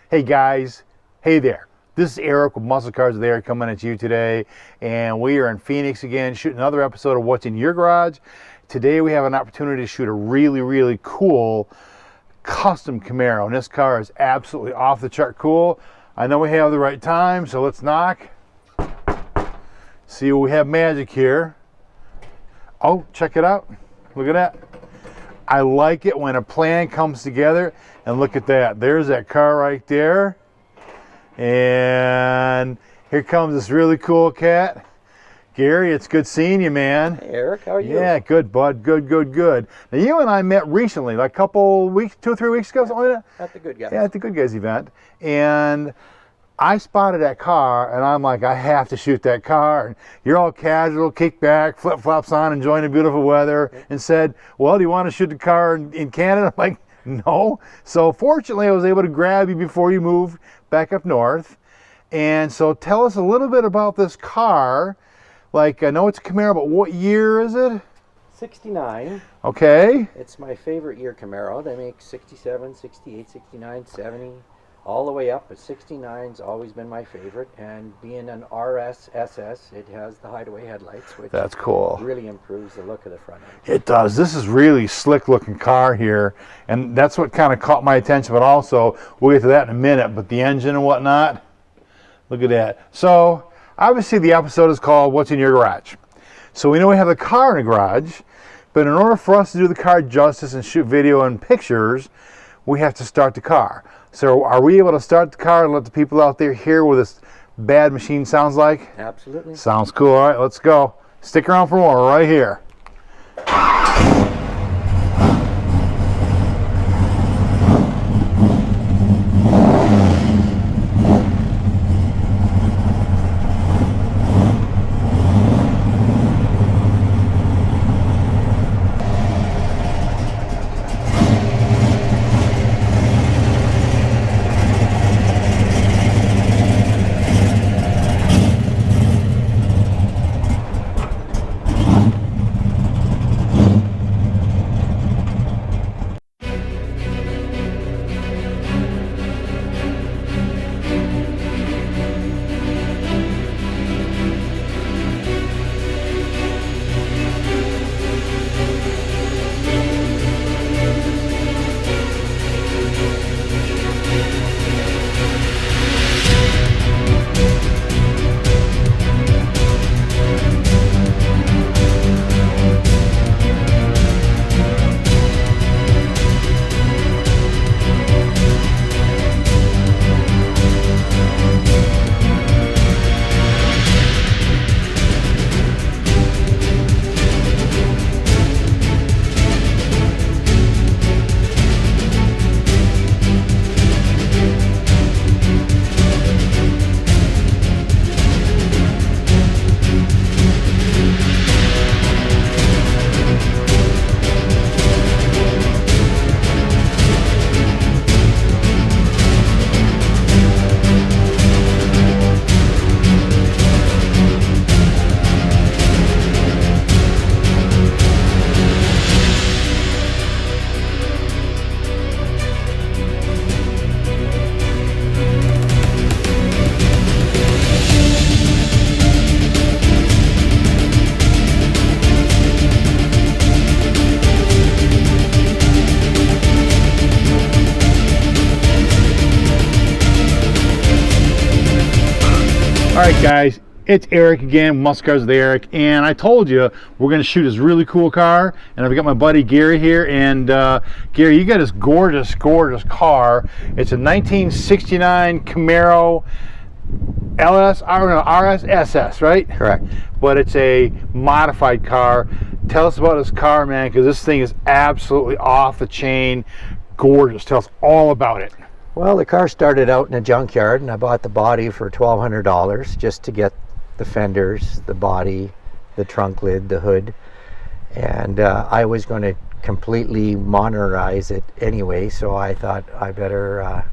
Hey guys, hey there. This is Eric with Muscle Cars with Eric coming at you today, and we are in Phoenix again shooting another episode of What's in Your Garage. Today we have an opportunity to shoot a really cool custom Camaro, and this car is absolutely off the chart cool. I know we have the right time, so let's knock. See what we have magic here. Oh, check it out. Look at that. I like it when a plan comes together, and look at that. There's that car right there. And here comes this really cool cat. Gary, it's good seeing you, man. Hey, Eric, how are you? Yeah, good, bud. Good. Now, you and I met recently, like a couple weeks, 2 or 3 weeks ago, something like that? At the Good Guys. Yeah, at the Good Guys event. And I spotted that car, and I'm like, I have to shoot that car. And you're all casual, kick back, flip-flops on, enjoying the beautiful weather, and said, well, do you want to shoot the car in Canada? I'm like, no. So fortunately, I was able to grab you before you moved back up north. And so tell us a little bit about this car. Like, I know it's a Camaro, but what year is it? 69. Okay. It's my favorite year Camaro. They make 67, 68, 69, 70, all the way up. But 69's always been my favorite. And being an RSSS, it has the hideaway headlights, which that's cool. Really improves the look of the front end. It does. This is really slick looking car here, and that's what kind of caught my attention. But also, we'll get to that in a minute. But the engine and whatnot, look at that. So obviously the episode is called What's in Your Garage. So we know we have the car in the garage, but in order for us to do the car justice and shoot video and pictures, we have to start the car. So are we able to start the car and let the people out there hear what this bad machine sounds like? Absolutely. Sounds cool. All right, let's go. Stick around for more right here. Alright guys, it's Eric again, Muscle Cars with Eric, and I told you we're going to shoot this really cool car, and I've got my buddy Gary here, and Gary, you got this gorgeous car. It's a 1969 Camaro RSSS, right? Correct. But it's a modified car. Tell us about this car, man, because this thing is absolutely off the chain, gorgeous. Tell us all about it. Well, the car started out in a junkyard, and I bought the body for $1,200 just to get the fenders, the body, the trunk lid, the hood. And I was going to completely modernize it anyway, so I thought I better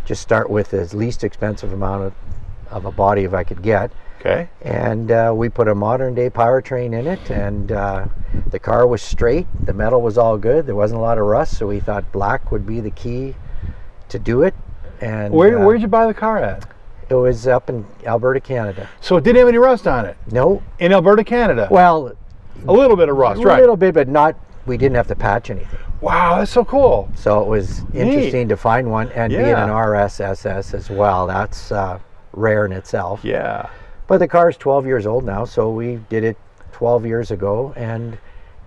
just start with the least expensive amount of a body if I could get. Okay. And we put a modern day powertrain in it, and the car was straight. The metal was all good. There wasn't a lot of rust, so we thought black would be the key to do it. And Where'd you buy the car at? it was up in Alberta, Canada. So it didn't have any rust on it? No. In Alberta, Canada? Well, a little bit of rust, a right? little bit, but not. We didn't have to patch anything. Wow, that's so cool. So it was interesting to find one, and being an RSSS as well. That's rare in itself. Yeah. But the car's 12 years old now, so we did it 12 years ago, and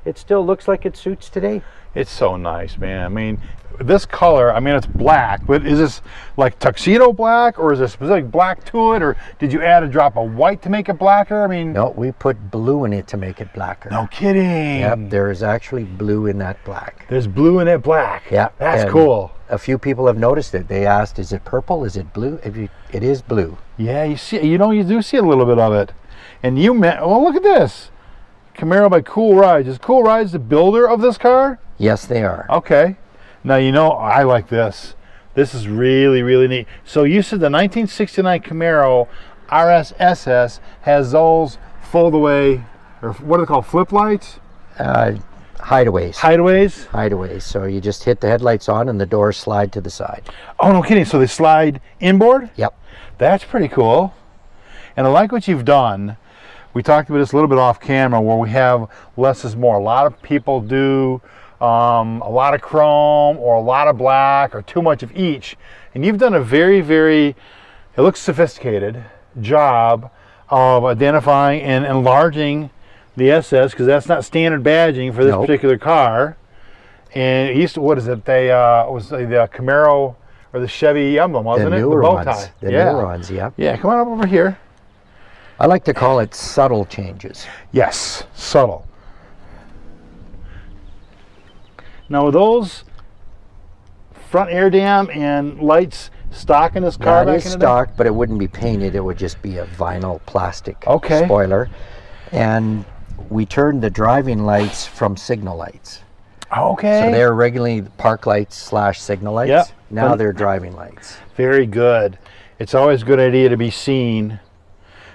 it still looks like it suits today. It's so nice, man. I mean, this color, I mean, it's black, but is this like tuxedo black, or is there specific black to it, or did you add a drop of white to make it blacker? I mean, No, we put blue in it to make it blacker. no kidding. Yep, there is actually blue in that black. There's blue in it black. Yeah, That's and cool. A few people have noticed it. They asked, is it purple? Is it blue? It is blue. Yeah, you see, you do see a little bit of it. And well, look at this. Camaro by Cool Rides. Is Cool Rides the builder of this car? Yes, they are. Okay. Now, I like this. This is really, really neat. So you said the 1969 Camaro RSSS has those fold-away, or what are they called, flip lights? Hideaways. Hideaways? So you just hit the headlights on and the doors slide to the side. Oh, no kidding. So they slide inboard? Yep. That's pretty cool. And I like what you've done. We talked about this a little bit off camera, where we have less is more. A lot of people do a lot of chrome or a lot of black or too much of each. And you've done a very, very, it looks sophisticated job of identifying and enlarging the SS, because that's not standard badging for this particular car. And it used to, what is it? It was the Camaro or the Chevy emblem, wasn't it? The bow tie. The newer ones, yeah. Yeah, come on up over here. I like to call it subtle changes. Yes, subtle. Now, are those front air dam and lights stock in this car? That is stock, but it wouldn't be painted. It would just be a vinyl plastic Okay. spoiler. And we turned the driving lights from signal lights. Okay. So they're regularly park lights / signal lights. Yep. Now they're driving lights. Very good. It's always a good idea to be seen.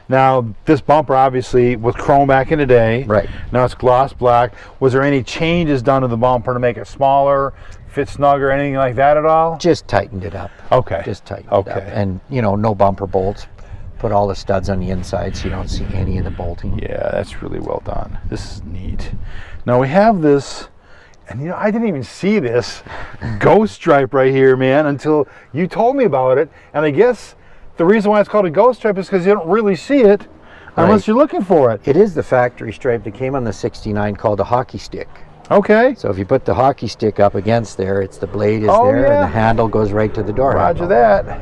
Now, this bumper obviously was chrome back in the day. Right. Now it's gloss black. Was there any changes done to the bumper to make it smaller, fit snugger, anything like that at all? Just tightened it up. Okay. Just tightened it up. And, no bumper bolts. Put all the studs on the inside so you don't see any of the bolting. Yeah, that's really well done. This is neat. Now we have this, and I didn't even see this ghost stripe right here, man, until you told me about it. And I guess the reason why it's called a ghost stripe is because you don't really see it unless you're looking for it. It is the factory stripe that came on the 69 called a hockey stick. Okay. So if you put the hockey stick up against there, it's the blade is there and the handle goes right to the door. Roger that.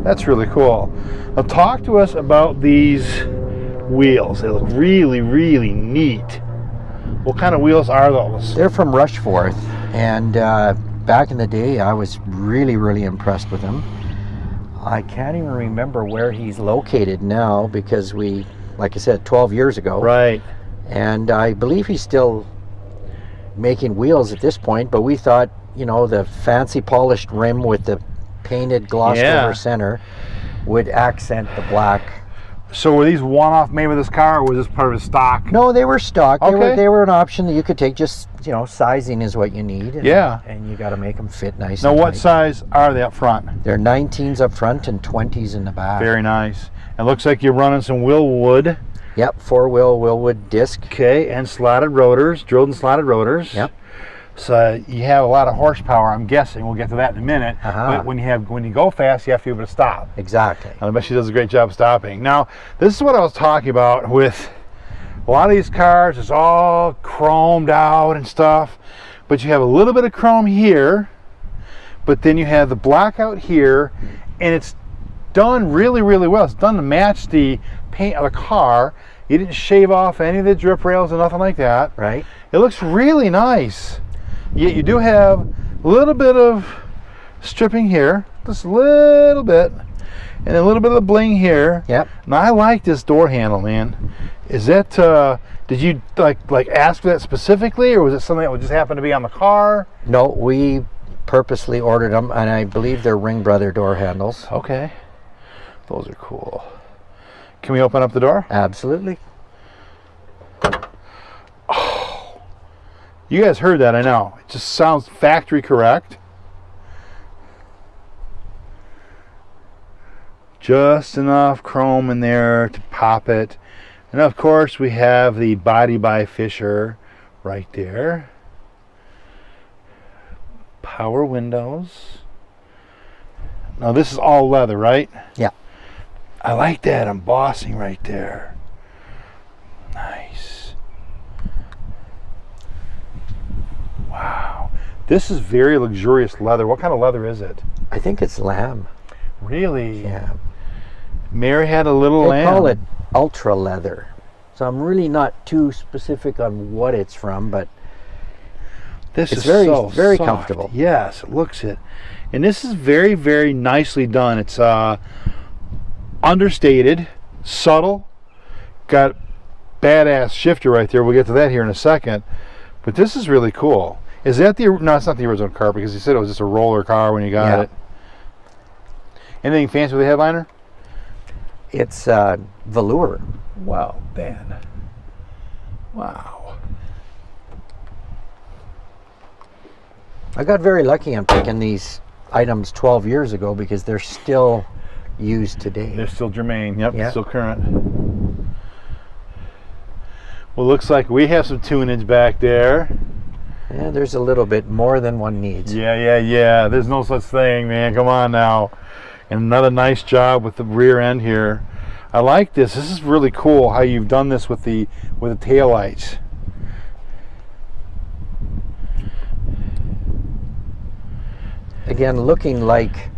That's really cool. Now talk to us about these wheels. They look really, really neat. What kind of wheels are those? They're from Rushforth, and back in the day I was really, really impressed with them. I can't even remember where he's located now, because we, like I said, 12 years ago. Right. And I believe he's still making wheels at this point, but we thought, the fancy polished rim with the painted glossed over center would accent the black. So were these one-off made with this car, or was this part of the stock? No, they were stock. Okay. They were an option that you could take. Just, sizing is what you need. And, and you got to make them fit nice. Now, and what tight. size are they up front? They're 19s up front and 20s in the back. Very nice. It looks like you're running some Willwood. Yep, 4-wheel Willwood disc. Okay, and slotted rotors, drilled and slotted rotors. Yep. So you have a lot of horsepower, I'm guessing. We'll get to that in a minute. But when you go fast, you have to be able to stop. Exactly. And I bet she does a great job stopping. Now, this is what I was talking about with a lot of these cars. It's all chromed out and stuff, but you have a little bit of chrome here, but then you have the black out here, and it's done really, really well. It's done to match the paint of the car. You didn't shave off any of the drip rails or nothing like that. Right. It looks really nice. Yet you do have a little bit of stripping here, just a little bit, and a little bit of the bling here. Yep. Now I like this door handle, man. Is that did you like ask for that specifically, or was it something that would just happen to be on the car? No, we purposely ordered them, and I believe they're Ring Brother door handles. Okay. Those are cool. Can we open up the door? Absolutely. Oh, you guys heard that, I know. It just sounds factory correct. Just enough chrome in there to pop it. And of course we have the body by Fisher right there. Power windows. Now this is all leather, right? Yeah. I like that embossing right there. Nice. Wow. This is very luxurious leather. What kind of leather is it? I think it's lamb. Really? Yeah. Mary had a little They lamb. call it ultra leather. So I'm really not too specific on what it's from, but This it's is very, so very soft. comfortable. Yes, it looks it. And this is very, very nicely done. It's understated, subtle, got badass shifter right there. We'll get to that here in a second. But this is really cool. Is that the, no, it's not the original car because you said it was just a roller car when you got it. Anything fancy with the headliner? It's velour. Wow, Ben. Wow. I got very lucky on picking these items 12 years ago because they're still used today. They're still germane. Yep, Yeah. still current. Well, looks like we have some tunage back there. Yeah, there's a little bit more than one needs. Yeah. There's no such thing, man. Come on now. And another nice job with the rear end here. I like this. This is really cool how you've done this with the tail lights. Again, looking like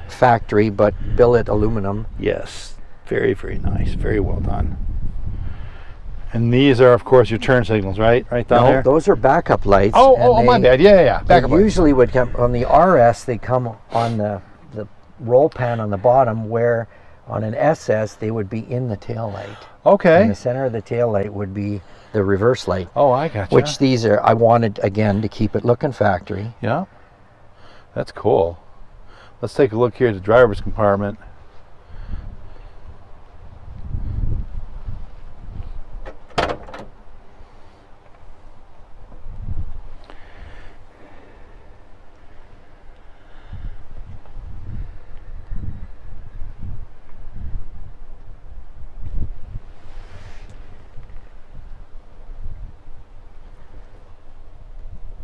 factory, but billet aluminum. Yes. Very, very nice. Very well done. And these are, of course, your turn signals, right? Right down there? Those are backup lights. Oh, my bad. Yeah. They Backup lights. usually would come on the RS. They come on the roll pan on the bottom, where on an SS they would be in the tail light. Okay. In the center of the tail light would be the reverse light. Oh, I gotcha. Which these are, I wanted, again, to keep it looking factory. Yeah. That's cool. Let's take a look here at the driver's compartment.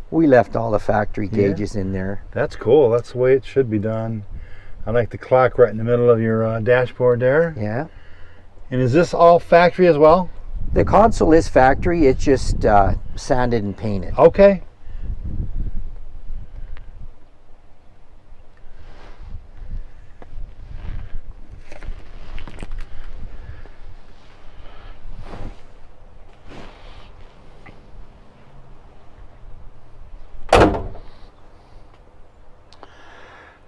We left all the factory gauges in there. That's cool. That's the way it should be done. I like the clock right in the middle of your dashboard there. Yeah. And is this all factory as well? The console is factory. It's just sanded and painted. Okay.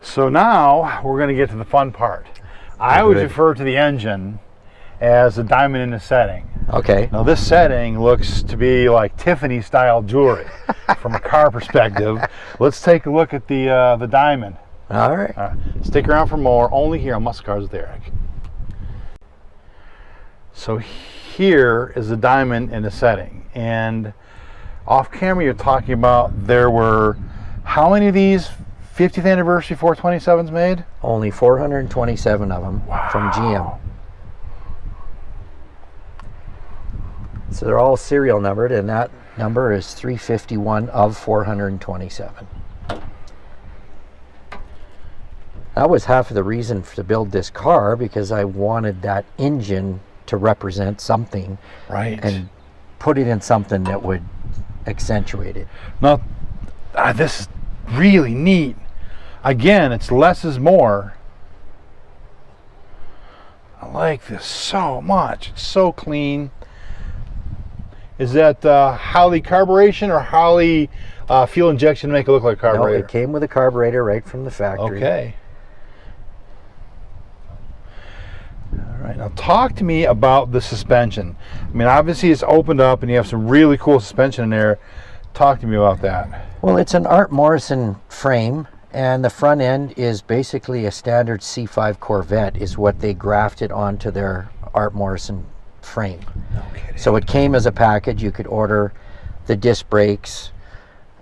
So now we're going to get to the fun part. I always refer to the engine as a diamond in the setting. Okay. Now this setting looks to be like Tiffany style jewelry from a car perspective. Let's take a look at the diamond. All right. Stick around for more, only here on Muscle Cars with Eric. So here is the diamond in the setting, and off camera you're talking about there were how many of these 50th anniversary 427s made? Only 427 of them from GM. So they're all serial numbered, and that number is 351 of 427. That was half of the reason to build this car, because I wanted that engine to represent something, Right. and put it in something that would accentuate it. Now, this is really neat. Again, it's less is more. I like this so much. It's so clean. Is that Holley carburation or Holley fuel injection to make it look like a No, carburetor? it came with a carburetor right from the factory. Okay. All right, now talk to me about the suspension. I mean, obviously it's opened up and you have some really cool suspension in there. Talk to me about that. Well, it's an Art Morrison frame, And the front end is basically a standard C5 Corvette is what they grafted onto their Art Morrison frame. No kidding. So it came as a package. You could order the disc brakes,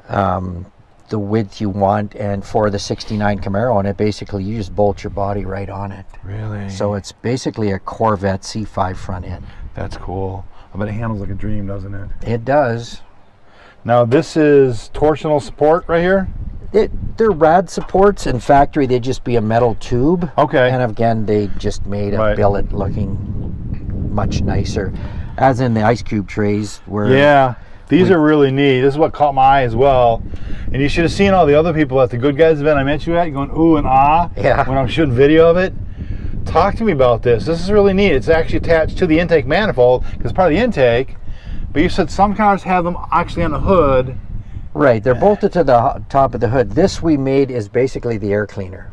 the width you want, and for the 69 Camaro, and it basically, you just bolt your body right on it. Really? So it's basically a Corvette C5 front end. That's cool. I bet it handles like a dream, doesn't it? It does. Now this is torsional support right here? They're rad supports. In factory, they'd just be a metal tube. Okay. And again, they just made a billet looking much nicer. As in the ice cube trays where... Yeah. These are really neat. This is what caught my eye as well. And you should have seen all the other people at the Good Guys event I met you at going ooh and ah when I'm shooting video of it. Talk to me about this. This is really neat. It's actually attached to the intake manifold because part of the intake, but you said some cars have them actually on the hood. Right, they're bolted to the top of the hood. This we made is basically the air cleaner.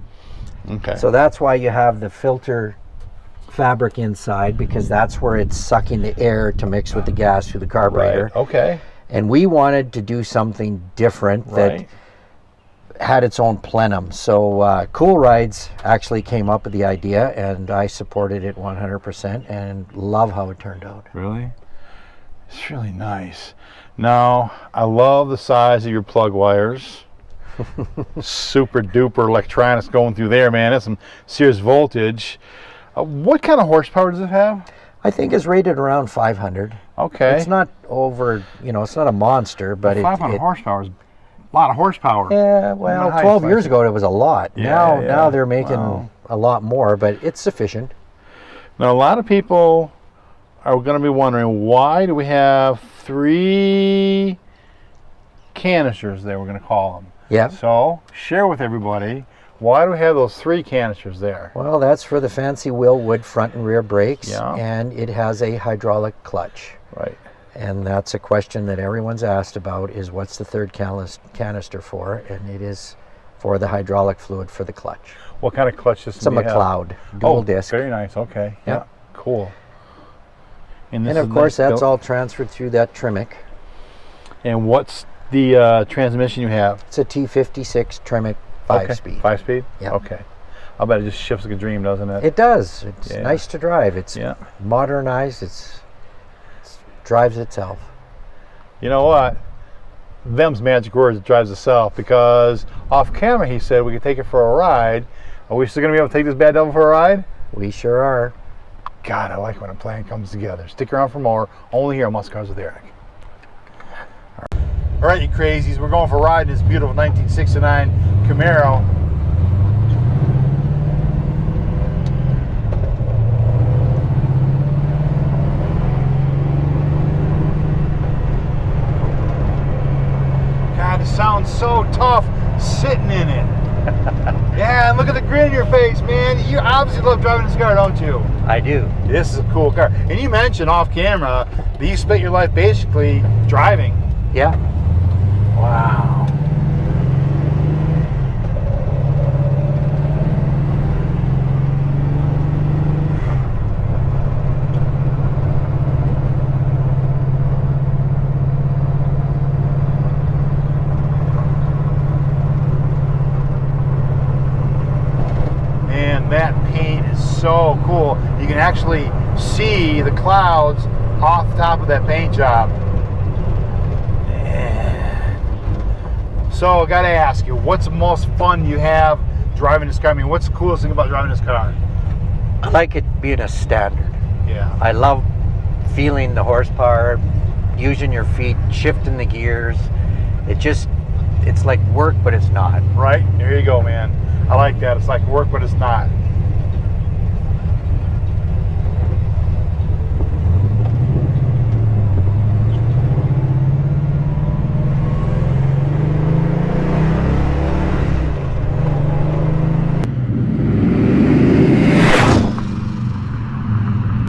Okay. So that's why you have the filter fabric inside, because that's where it's sucking the air to mix with the gas through the carburetor. Right. Okay. And we wanted to do something different that had its own plenum. So Cool Rides actually came up with the idea, and I supported it 100% and love how it turned out. Really? It's really nice. Now, I love the size of your plug wires. Super duper electronics going through there, man. That's some serious voltage. What kind of horsepower does it have? I think it's rated around 500. Okay. It's not over, it's not a monster, but 500 horsepower is a lot of horsepower. Yeah, well, 12 years ago it was a lot. Yeah, now they're making a lot more, but it's sufficient. Now, a lot of people are going to be wondering, why do we have 3 canisters there, we're going to call them? Yeah. So, share with everybody, why do we have those 3 canisters there? Well, that's for the fancy Willwood front and rear brakes, Yeah. and it has a hydraulic clutch. Right. And that's a question that everyone's asked about, is what's the third canister for? And it is for the hydraulic fluid for the clutch. What kind of clutch system do you have? It's a McLeod, dual disc. Very nice, okay. Yeah, cool. And of course, that's all transferred through that Tremec. And what's the transmission you have? It's a T56 Tremec 5-speed. 5-speed? Yeah. Okay. I'll bet it just shifts like a dream, doesn't it? It does. It's nice to drive. It's modernized. It drives itself. You know what? Them's magic words, it drives itself, because off camera he said we could take it for a ride. Are we still going to be able to take this bad devil for a ride? We sure are. God, I like when a plan comes together. Stick around for more, only here on Muscle Cars with Eric. All right, you crazies, we're going for a ride in this beautiful 1969 Camaro. God, it sounds so tough sitting in it. Yeah, and look at the grin on your face, man. You obviously love driving this car, don't you? I do. This is a cool car. And you mentioned off camera that you spent your life basically driving. Yeah. Wow. Man, that paint is so cool. You can actually see the clouds off the top of that paint job. So I gotta ask you, what's the most fun you have driving this car? I mean, what's the coolest thing about driving this car? I like it being a standard. Yeah. I love feeling the horsepower, using your feet, shifting the gears. It's like work, but it's not. Right? There you go, man. I like that. It's like work, but it's not.